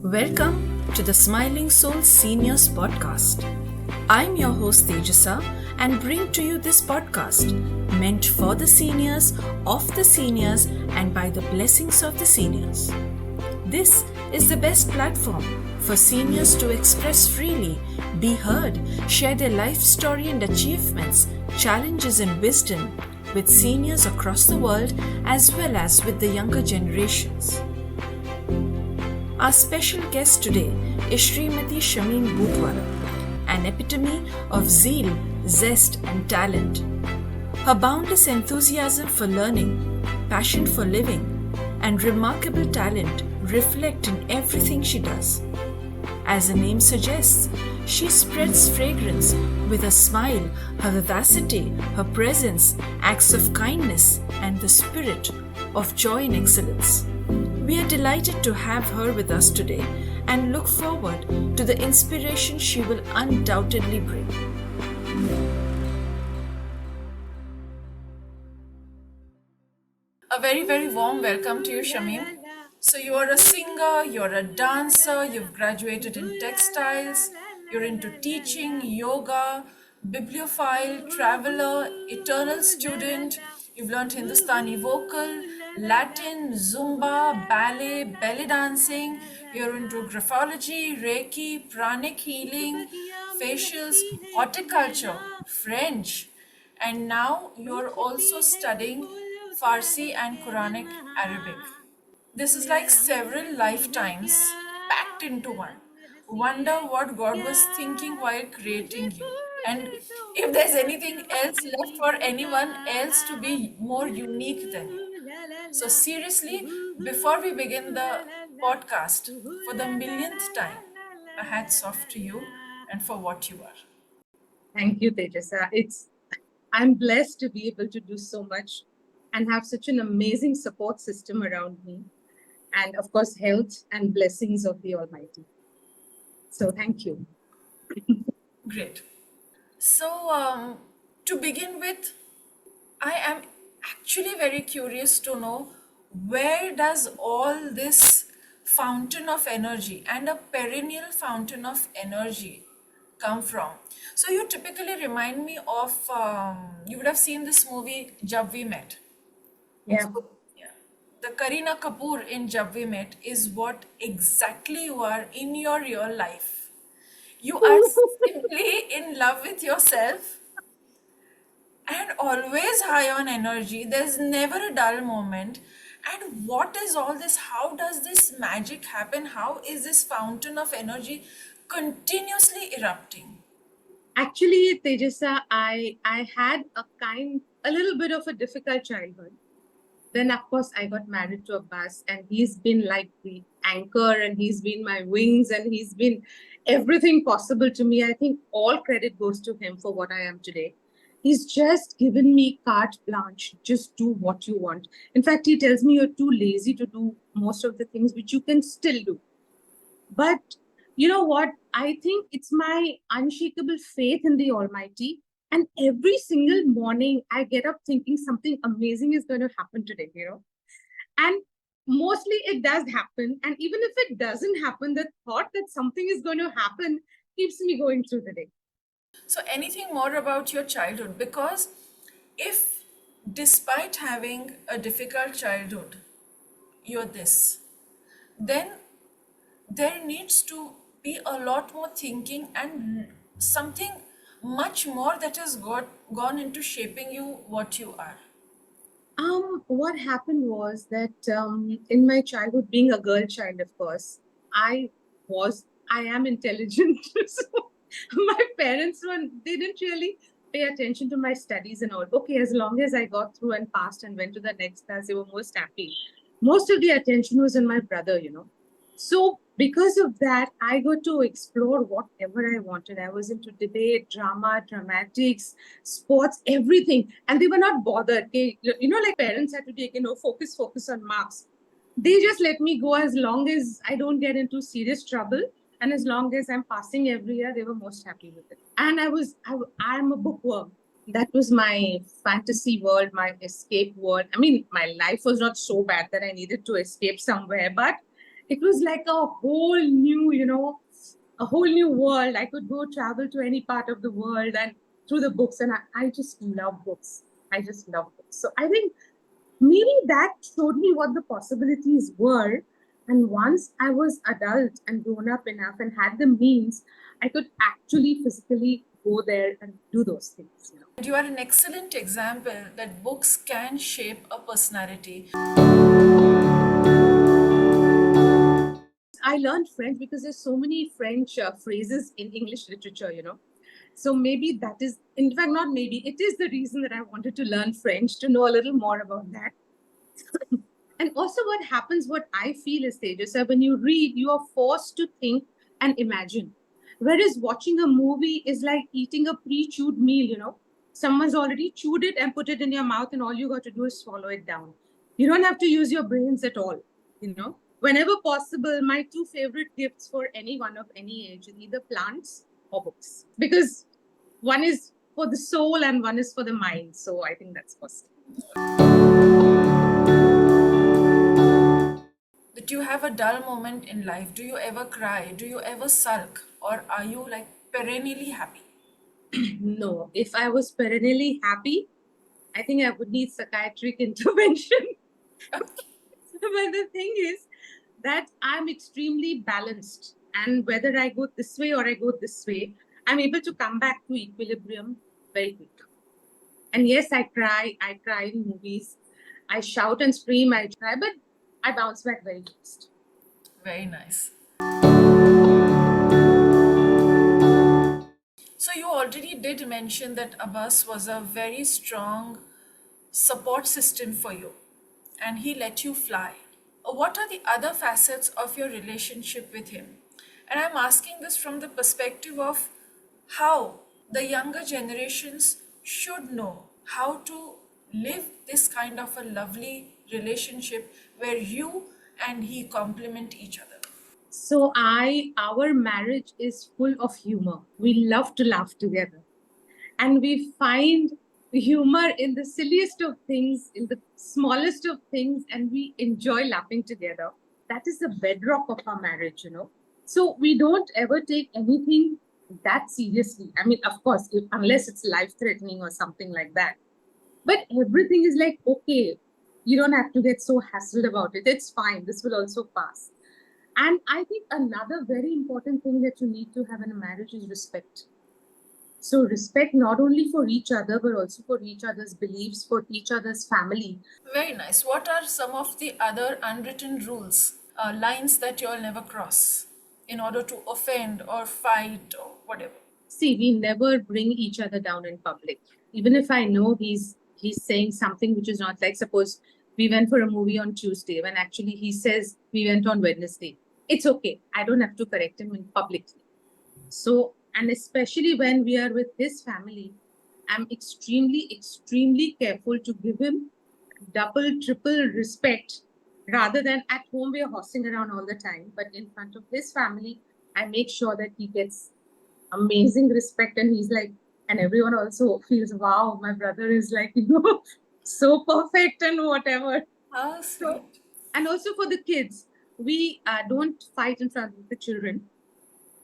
Welcome to the Smiling Soul Seniors Podcast. I'm your host Tejasa and bring to you this podcast meant for the seniors, of the seniors, and by the blessings of the seniors. This is the best platform for seniors to express freely, be heard, share their life story and achievements, challenges and wisdom with seniors across the world as well as with the younger generations. Our special guest today is Srimati Shameen Bhutwala, an epitome of zeal, zest and talent. Her boundless enthusiasm for learning, passion for living and remarkable talent reflect in everything she does. As the name suggests, she spreads fragrance with a smile, her vivacity, her presence, acts of kindness and the spirit of joy and excellence. We are delighted to have her with us today and look forward to the inspiration she will undoubtedly bring. A very, very warm welcome to you, Shameen. So, you are a singer, you're a dancer, you've graduated in textiles, you're into teaching, yoga, bibliophile, traveler, eternal student, you've learned Hindustani vocal, Latin, Zumba, ballet, belly dancing, you're into graphology, Reiki, pranic healing, facials, horticulture, French, and now you're also studying Farsi and Quranic Arabic. This is like several lifetimes packed into one. Wonder what God was thinking while creating you. And if there's anything else left for anyone else to be more unique than you. So, seriously, before we begin the podcast, for the millionth time, a hats off to you and for what you are. Thank you, Tejasa. I'm blessed to be able to do so much and have such an amazing support system around me. And of course, health and blessings of the Almighty. So thank you. Great. So, to begin with, I am actually very curious to know where does all this fountain of energy and a perennial fountain of energy come from? So, you typically remind me of, you would have seen this movie, Jab We Met. Yeah. Yeah. The Kareena Kapoor in Jab We Met is what exactly you are in your real life. You are simply in love with yourself and always high on energy. There's never a dull moment. And what is all this? How does this magic happen? How is this fountain of energy continuously erupting? Actually, Tejasa, I had a little bit of a difficult childhood. Then, of course, I got married to Abbas, and he's been like the anchor, and he's been my wings, and he's been everything possible to me. I think all credit goes to him for what I am today. He's just given me carte blanche, just do what you want. In fact, he tells me you're too lazy to do most of the things which you can still do. But you know what? I think it's my unshakable faith in the Almighty. And every single morning, I get up thinking something amazing is going to happen today, And mostly it does happen. And even if it doesn't happen, the thought that something is going to happen keeps me going through the day. So, anything more about your childhood? Because if, despite having a difficult childhood, you're this, then there needs to be a lot more thinking and something much more that has gone into shaping you what you are. What happened was that in my childhood, being a girl child, of course, I am intelligent. So my parents they didn't really pay attention to my studies and all. Okay, as long as I got through and passed and went to the next class, they were most happy. Most of the attention was on my brother. So because of that, I got to explore whatever I wanted. I was into debate, drama, dramatics, sports, everything. And they were not bothered. Like parents had to take, focus on marks. They just let me go as long as I don't get into serious trouble. And as long as I'm passing every year, they were most happy with it. And I'm a bookworm. That was my fantasy world, my escape world. I mean, my life was not so bad that I needed to escape somewhere, but It was like a whole new, a whole new world. I could go travel to any part of the world and through the books. And I just love books. I just love books. So I think maybe that showed me what the possibilities were. And once I was adult and grown up enough and had the means, I could actually physically go there and do those things. You are an excellent example that books can shape a personality. I learned French because there's so many French phrases in English literature. So maybe that is, in fact, not maybe, it is the reason that I wanted to learn French, to know a little more about that. And also what happens, what I feel is, Tejas, when you read, you are forced to think and imagine. Whereas watching a movie is like eating a pre-chewed meal. Someone's already chewed it and put it in your mouth, and all you got to do is swallow it down. You don't have to use your brains at all. Whenever possible, my two favorite gifts for anyone of any age is either plants or books. Because one is for the soul and one is for the mind. So I think that's possible. That you have a dull moment in life? Do you ever cry? Do you ever sulk? Or are you like perennially happy? No, if I was perennially happy, I think I would need psychiatric intervention. But the thing is that I'm extremely balanced. And whether I go this way or I go this way, I'm able to come back to equilibrium very quick. And yes, I cry in movies. I shout and scream, I cry, but I bounce back very fast. Very nice. So you already did mention that Abbas was a very strong support system for you and he let you fly. What are the other facets of your relationship with him? And I'm asking this from the perspective of how the younger generations should know how to live this kind of a lovely relationship where you and he complement each other. So our marriage is full of humor. We love to laugh together. And we find humor in the silliest of things, in the smallest of things, and we enjoy laughing together. That is the bedrock of our marriage. So we don't ever take anything that seriously. I mean, of course, unless it's life-threatening or something like that. But everything is like, okay, you don't have to get so hassled about it. It's fine. This will also pass. And I think another very important thing that you need to have in a marriage is respect. So respect not only for each other, but also for each other's beliefs, for each other's family. Very nice. What are some of the other unwritten rules, lines that you'll never cross in order to offend or fight or whatever? See, we never bring each other down in public. Even if I know he's saying something which is not, like, suppose we went for a movie on Tuesday when actually he says we went on Wednesday. It's okay. I don't have to correct him in publicly. So, and especially when we are with his family, I'm extremely, extremely careful to give him double, triple respect rather than at home we're horsing around all the time. But in front of his family, I make sure that he gets amazing respect and he's like, and everyone also feels, wow, my brother is like, so perfect and whatever. How sweet. And also for the kids, we don't fight in front of the children.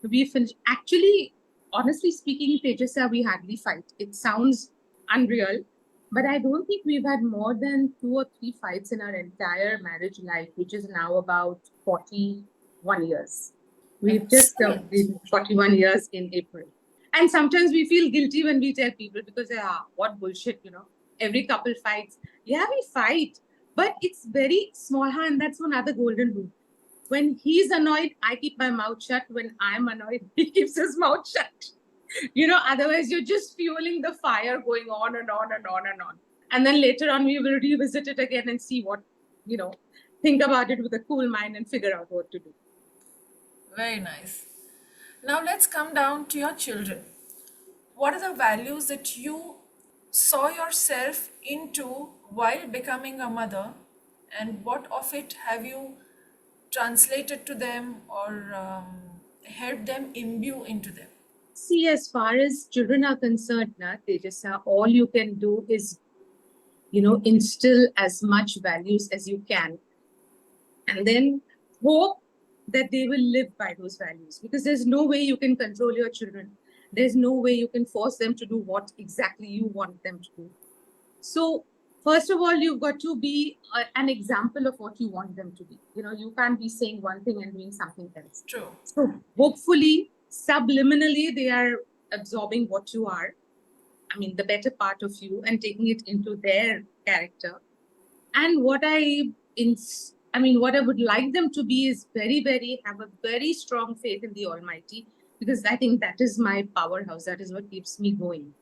We finish. Actually, honestly speaking, Tejas, we hardly fight. It sounds unreal, but I don't think we've had more than 2 or 3 fights in our entire marriage life, which is now about 41 years. We've just completed 41 years in April. And sometimes we feel guilty when we tell people because, what bullshit, every couple fights. Yeah, we fight, but it's very small, and that's another golden rule. When he's annoyed, I keep my mouth shut. When I'm annoyed, he keeps his mouth shut. Otherwise you're just fueling the fire going on and on and on and on. And then later on, we will revisit it again and see what, think about it with a cool mind and figure out what to do. Very nice. Now let's come down to your children. What are the values that you saw yourself into while becoming a mother, and what of it have you translated to them or helped them imbue into them? See, as far as children are concerned, Tejas, all you can do is, instill as much values as you can. And then hope that they will live by those values, because there's no way you can control your children. There's no way you can force them to do what exactly you want them to do. So first of all, you've got to be an example of what you want them to be. You can't be saying one thing and doing something else. True. So hopefully, subliminally, they are absorbing what you are. I mean, the better part of you, and taking it into their character. And what I would like them to be is have a very strong faith in the Almighty, because I think that is my powerhouse. That is what keeps me going.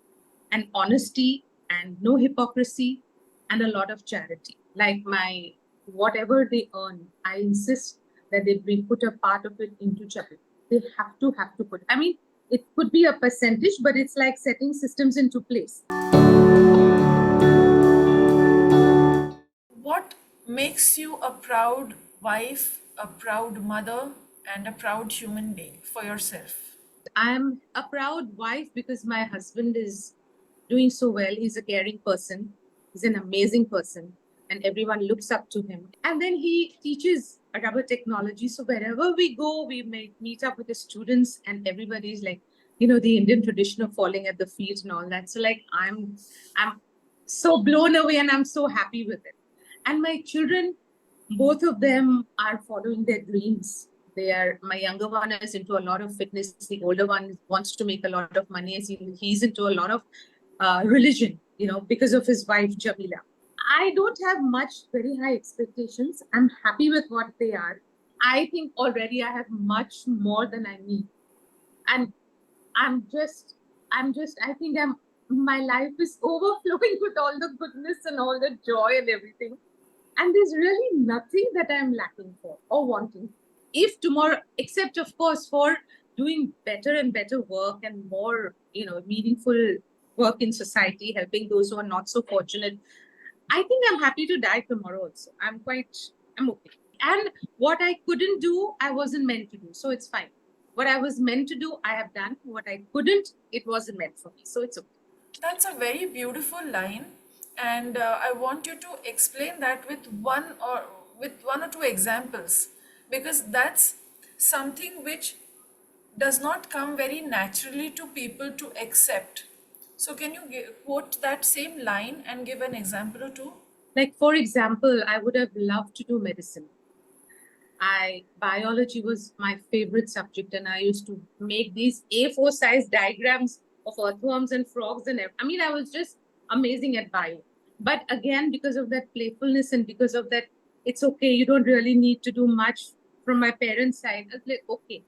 And honesty, and no hypocrisy, and a lot of charity. Like whatever they earn, I insist that they put a part of it into charity. They have to put. I mean, it could be a percentage, but it's like setting systems into place. What makes you a proud wife, a proud mother, and a proud human being for yourself? I'm a proud wife because my husband is doing so well. He's a caring person. He's an amazing person, and everyone looks up to him. And then he teaches rubber technology. So wherever we go, we meet up with the students, and everybody's like, the Indian tradition of falling at the feet and all that. So like, I'm so blown away, and I'm so happy with it. And my children, both of them are following their dreams. My younger one is into a lot of fitness. The older one wants to make a lot of money. He's into a lot of religion, because of his wife, Jamila. I don't have very high expectations. I'm happy with what they are. I think already I have much more than I need. And my life is overflowing with all the goodness and all the joy and everything. And there's really nothing that I'm lacking for or wanting. If tomorrow, except of course for doing better and better work and more, meaningful work in society, helping those who are not so fortunate, I think I'm happy to die tomorrow also. I'm okay. And what I couldn't do, I wasn't meant to do. So it's fine. What I was meant to do, I have done. What I couldn't, it wasn't meant for me. So it's okay. That's a very beautiful line, and I want you to explain that with one or two examples, because that's something which does not come very naturally to people to accept. So can you quote that same line and give an example or two? Like, for example, I would have loved to do medicine. Biology was my favorite subject, and I used to make these A4 size diagrams of earthworms and frogs, and I was just amazing at bio. But again, because of that playfulness and because of that, it's okay, you don't really need to do much from my parents' side. I was like, okay.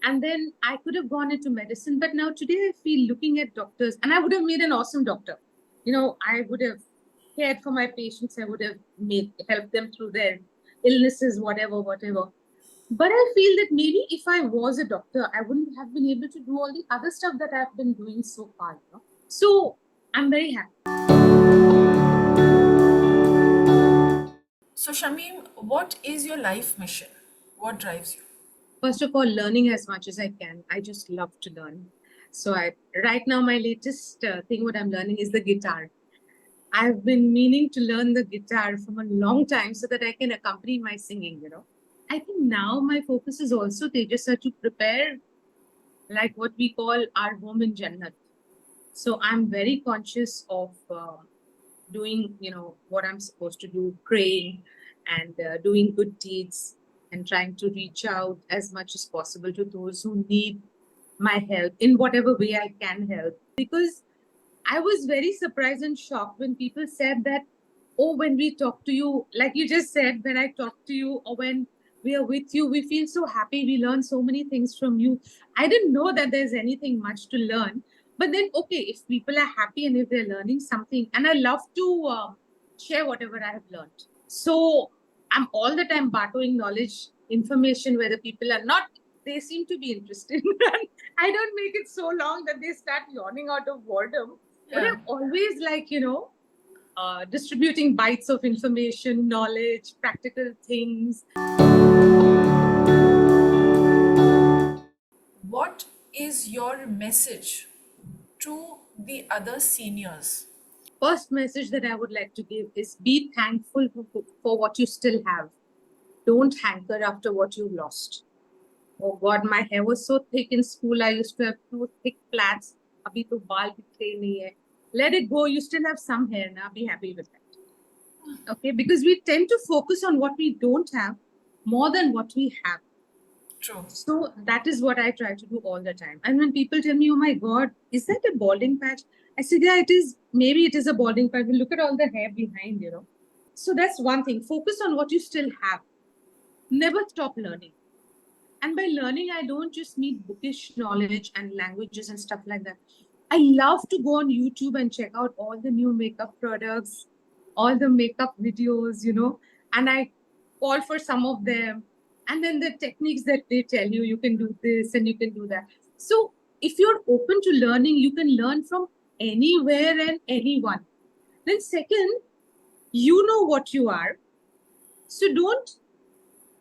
And then I could have gone into medicine, but now today I feel looking at doctors, and I would have made an awesome doctor. I would have cared for my patients. I would have helped them through their illnesses, whatever. But I feel that maybe if I was a doctor, I wouldn't have been able to do all the other stuff that I've been doing so far. So I'm very happy. So Shamim, what is your life mission? What drives you? First of all, learning as much as I can. I just love to learn. So right now, my latest thing, what I'm learning is the guitar. I've been meaning to learn the guitar from a long time so that I can accompany my singing, I think now my focus is also, Tejas, to prepare like what we call our home in Jannat. So I'm very conscious of doing, what I'm supposed to do, praying and doing good deeds and trying to reach out as much as possible to those who need my help in whatever way I can help. Because I was very surprised and shocked when people said that, oh, when we talk to you, like you just said, when I talk to you or when we are with you, we feel so happy. We learn so many things from you. I didn't know that there's anything much to learn. But then, okay, if people are happy and if they're learning something, and I love to share whatever I have learned. So I'm all the time bartering knowledge, information, where the people are not, they seem to be interested. I don't make it so long that they start yawning out of boredom. Yeah. But I'm always like, distributing bites of information, knowledge, practical things. What is your message to the other seniors? First message that I would like to give is be thankful for what you still have. Don't hanker after what you've lost. Oh God, my hair was so thick in school. I used to have two thick plaits. Abhi to baal dikhte nahi hai. Let it go. You still have some hair now. Be happy with that. Okay, because we tend to focus on what we don't have more than what we have. True. So that is what I try to do all the time. And when people tell me, "Oh my God, is that a balding patch?" I said, "Yeah, it is. Maybe it is a balding patch. But look at all the hair behind. So that's one thing. Focus on what you still have. Never stop learning. And by learning, I don't just mean bookish knowledge and languages and stuff like that. I love to go on YouTube and check out all the new makeup products, all the makeup videos, and I call for some of them. And then the techniques that they tell you, you can do this and you can do that. So if you're open to learning, you can learn from anywhere and anyone. Then second, you know what you are. So don't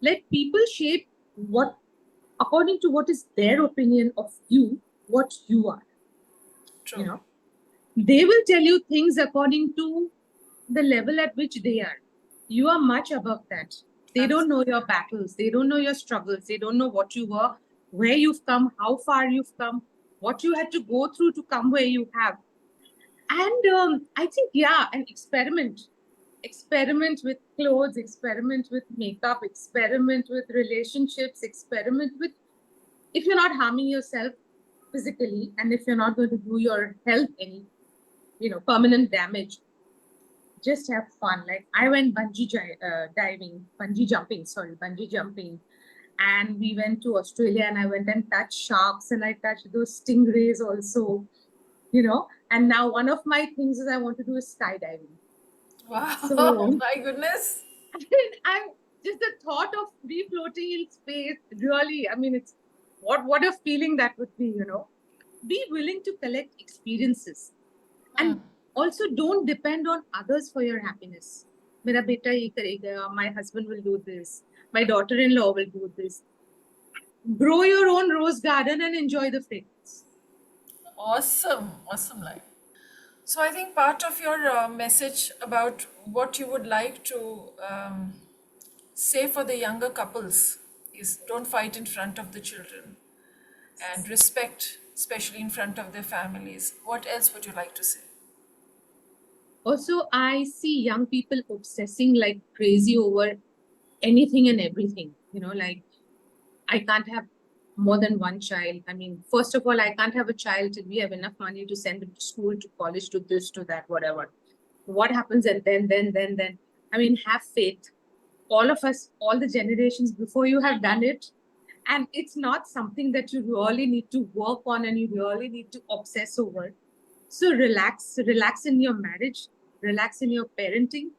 let people shape what according to what is their opinion of you, what you are. True. They will tell you things according to the level at which they are. You are much above that. They don't know your battles. They don't know your struggles. They don't know what you were, where you've come, how far you've come, what you had to go through to come where you have. And I think, an experiment. Experiment with clothes, experiment with makeup, experiment with relationships, experiment with, if you're not harming yourself physically, and if you're not going to do your health any, permanent damage, just have fun. Like I went bungee jumping, and we went to Australia, and I went and touched sharks, and I touched those stingrays also, and now one of my things is I want to do is skydiving. Wow. So My goodness. I'm just the thought of free floating in space, really, it's what a feeling that would be. Be willing to collect experiences. And also don't depend on others for your happiness. Mera beta ye karega, my husband will do this, my daughter-in-law will do this. Grow your own rose garden and enjoy the fragrance. Awesome life. So I think part of your message about what you would like to say for the younger couples is don't fight in front of the children and respect, especially in front of their families. What else would you like to say? Also, I see young people obsessing like crazy over anything and everything. Like I can't have more than one child. First of all, I can't have a child till we have enough money to send them to school, to college, to this, to that, whatever. What happens and then? Have faith. All of us, all the generations before you have done it. And it's not something that you really need to work on and you really need to obsess over. So relax in your marriage, relax in your parenting,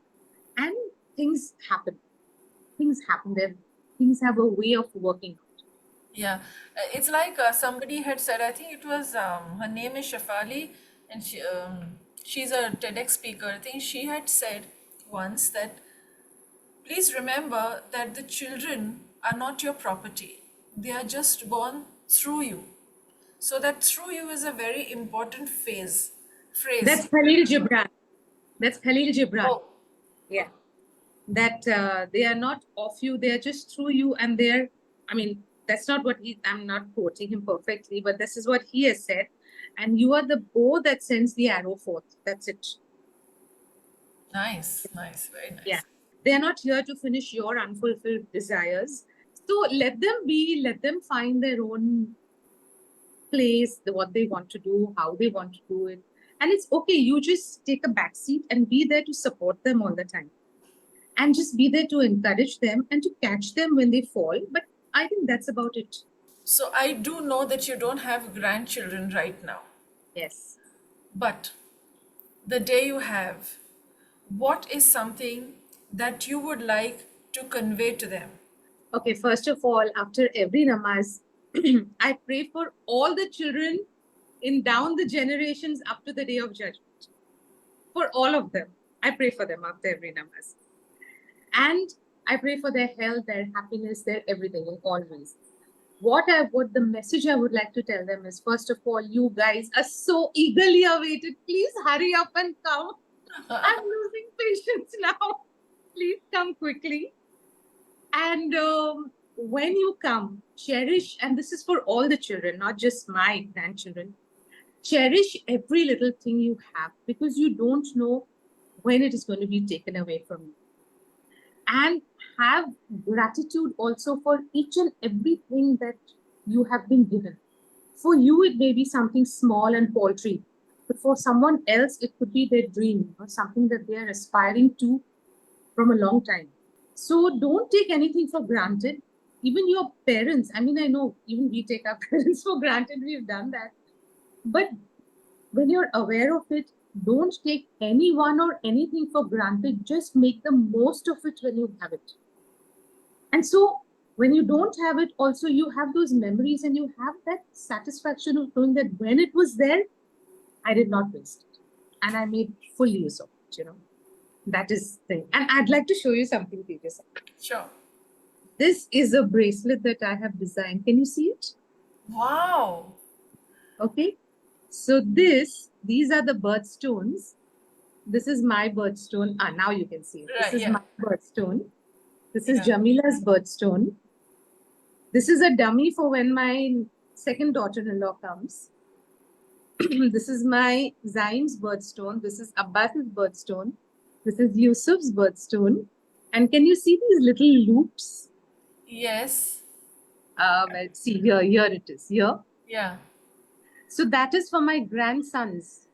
and things happen. Things happen there. Things have a way of working. Yeah, it's like somebody had said, I think it was, her name is Shafali, and she's a TEDx speaker. I think she had said once that please remember that the children are not your property. They are just born through you. So that through you is a very important phrase. That's Khalil Gibran. Oh, Yeah. That they are not of you, they are just through you, and that's not what I'm not quoting him perfectly, but this is what he has said. And you are the bow that sends the arrow forth. That's it. nice, very nice. Yeah. They are not here to finish your unfulfilled desires. So let them find their own place, what they want to do, how they want to do it. And it's okay. You just take a back seat and be there to support them all the time. And just be there to encourage them and to catch them when they fall. But I think that's about it. So I do know that you don't have grandchildren right now. Yes. But the day you have, what is something that you would like to convey to them? Okay, first of all, after every namaz, I pray for all the children in down the generations up to the day of judgment. For all of them. I pray for them after every namaz. And I pray for their health, their happiness, their everything in all ways. What the message I would like to tell them is, first of all, you guys are so eagerly awaited. Please hurry up and come. I'm losing patience now. Please come quickly. And when you come, cherish, and this is for all the children, not just my grandchildren, cherish every little thing you have because you don't know when it is going to be taken away from you. And have gratitude also for each and everything that you have been given. For you, it may be something small and paltry, but for someone else, it could be their dream or something that they are aspiring to from a long time. So don't take anything for granted. Even your parents, I mean, I know even we take our parents for granted, we've done that. But when you're aware of it, don't take anyone or anything for granted. Just make the most of it when you have it. And so when you don't have it, also you have those memories and you have that satisfaction of knowing that when it was there, I did not waste it. And I made full use of it, you know. That is the thing. And I'd like to show you something, Tejas. Sure. This is a bracelet that I have designed. Can you see it? Wow. Okay. So these are the birthstones. This is my birthstone. Now you can see it. Right, This is yeah. my birthstone. This is Yeah. Jamila's birthstone. This is a dummy for when my second daughter-in-law comes. This is my Zaim's birthstone. This is Abbas's birthstone. This is Yusuf's birthstone. And can you see these little loops? Yes. Well, see here it is, here. Yeah. So that is for my grandsons.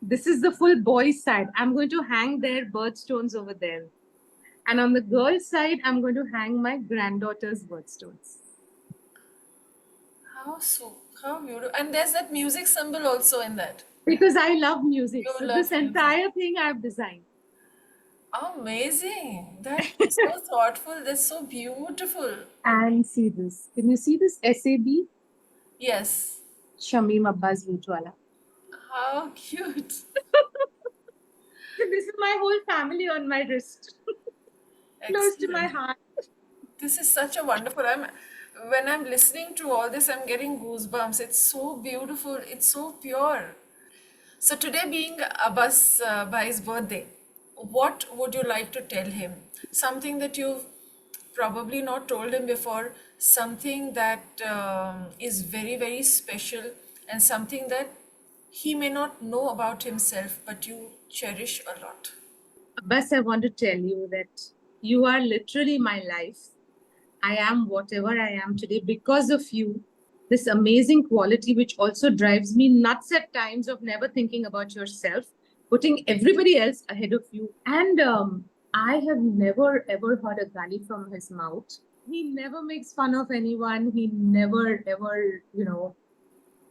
This is the full boys side. I'm going to hang their birthstones over there. And on the girls side, I'm going to hang my granddaughter's birthstones. How beautiful. And there's that music symbol also in that. Because I love music. You So love this music. entire thing I've designed. Amazing. That's so thoughtful. That's so beautiful. And see this. Can you see this SAB? Yes. Shamim Abbas Bhutwala. How cute. So this is my whole family on my wrist. Close to my Excellent. heart. This is such a wonderful. When I'm listening to all this, I'm getting goosebumps. It's so beautiful. It's so pure. So today being Abbas Bhai's birthday, what would you like to tell him? Something that you've probably not told him before, something that is very, very special, and something that he may not know about himself, but you cherish a lot. Abbas, I want to tell you that you are literally my life. I am whatever I am today because of you. This amazing quality, which also drives me nuts at times of never thinking about yourself, putting everybody else ahead of you. And I have never ever heard a gully from his mouth. He never makes fun of anyone. He never ever,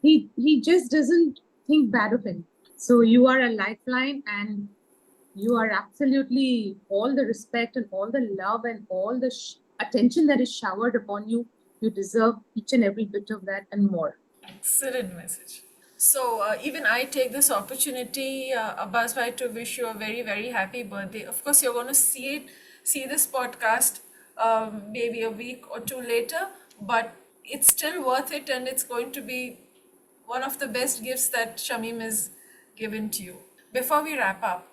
he just doesn't think bad of him. So you are a lifeline, and you are absolutely all the respect and all the love and all the attention that is showered upon you. You deserve each and every bit of that and more. Excellent message. So even I take this opportunity, Abbas bhai, to wish you a very, very happy birthday. Of course, you're going to see this podcast maybe a week or two later, but it's still worth it, and it's going to be one of the best gifts that Shamim has given to you. Before we wrap up,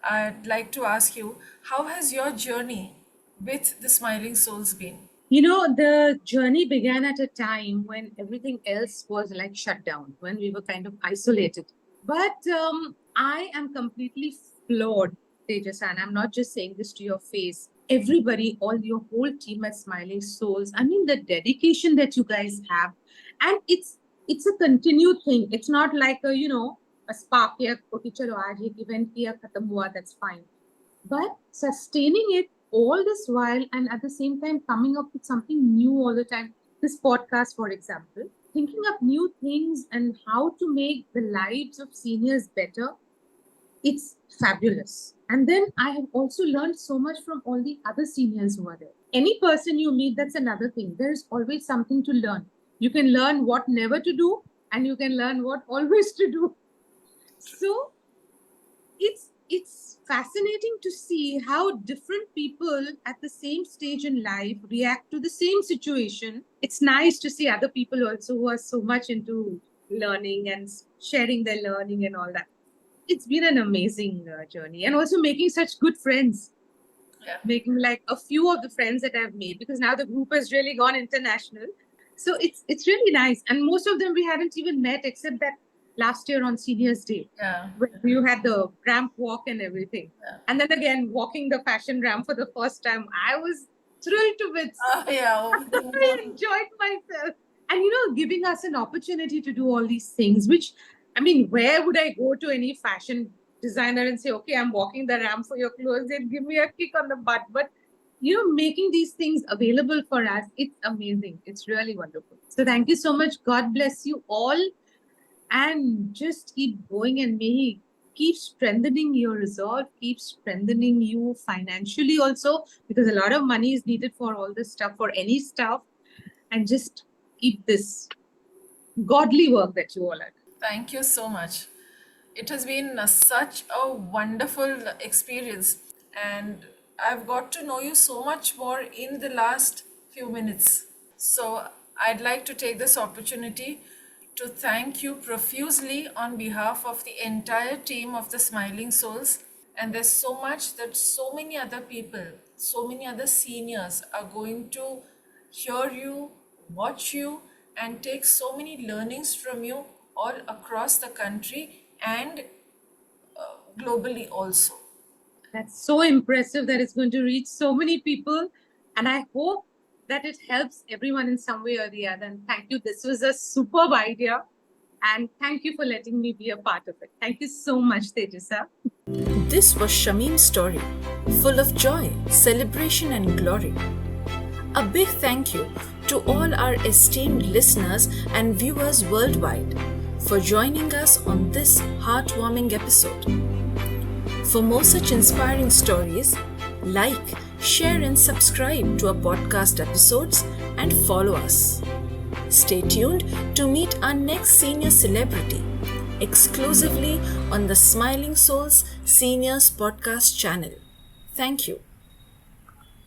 I'd like to ask you, how has your journey with the Smiling Souls been? You know, the journey began at a time when everything else was like shut down, when we were kind of isolated. But I am completely floored, Tejas, and I'm not just saying this to your face. Everybody, all your whole team at Smiling Souls, I mean, the dedication that you guys have, and it's a continued thing. It's not like a spark here, okay, chalo, aaj ek event kiya, khatam hua, that's fine. But sustaining it all this while and at the same time coming up with something new all the time. This podcast, for example, thinking up new things and how to make the lives of seniors better, it's fabulous. And then I have also learned so much from all the other seniors who are there. Any person you meet, that's another thing. There's always something to learn. You can learn what never to do, and you can learn what always to do. So it's fascinating to see how different people at the same stage in life react to the same situation. It's nice to see other people also who are so much into learning and sharing their learning and all that. It's been an amazing journey, and also making such good friends. Yeah. making like a few of the friends that I've made, because now the group has really gone international. So it's really nice. And most of them we hadn't even met except that last year on Seniors Day, Yeah. when you had the ramp walk and everything. Yeah. And then again, walking the fashion ramp for the first time, I was thrilled to bits. Oh, yeah. I enjoyed myself. And giving us an opportunity to do all these things, which, I mean, where would I go to any fashion designer and say, okay, I'm walking the ramp for your clothes? They'd give me a kick on the butt. But, making these things available for us, it's amazing. It's really wonderful. So thank you so much. God bless you all. And just keep going, and may He keep strengthening your resolve, keep strengthening you financially also, because a lot of money is needed for all this stuff, for any stuff. And just keep this godly work that you all are doing. Thank you so much. It has been such a wonderful experience, and I've got to know you so much more in the last few minutes. So, I'd like to take this opportunity to thank you profusely on behalf of the entire team of the Smiling Souls. And there's so much that so many other people, so many other seniors are going to hear you, watch you, and take so many learnings from you all across the country and globally also. That's so impressive that it's going to reach so many people. And I hope that it helps everyone in some way or the other. And thank you. This was a superb idea. And thank you for letting me be a part of it. Thank you so much, Tejasa. This was Shamim's story, full of joy, celebration, and glory. A big thank you to all our esteemed listeners and viewers worldwide for joining us on this heartwarming episode. For more such inspiring stories, like, share, and subscribe to our podcast episodes and follow us. Stay tuned to meet our next senior celebrity exclusively on the Smiling Souls Seniors Podcast channel. Thank you.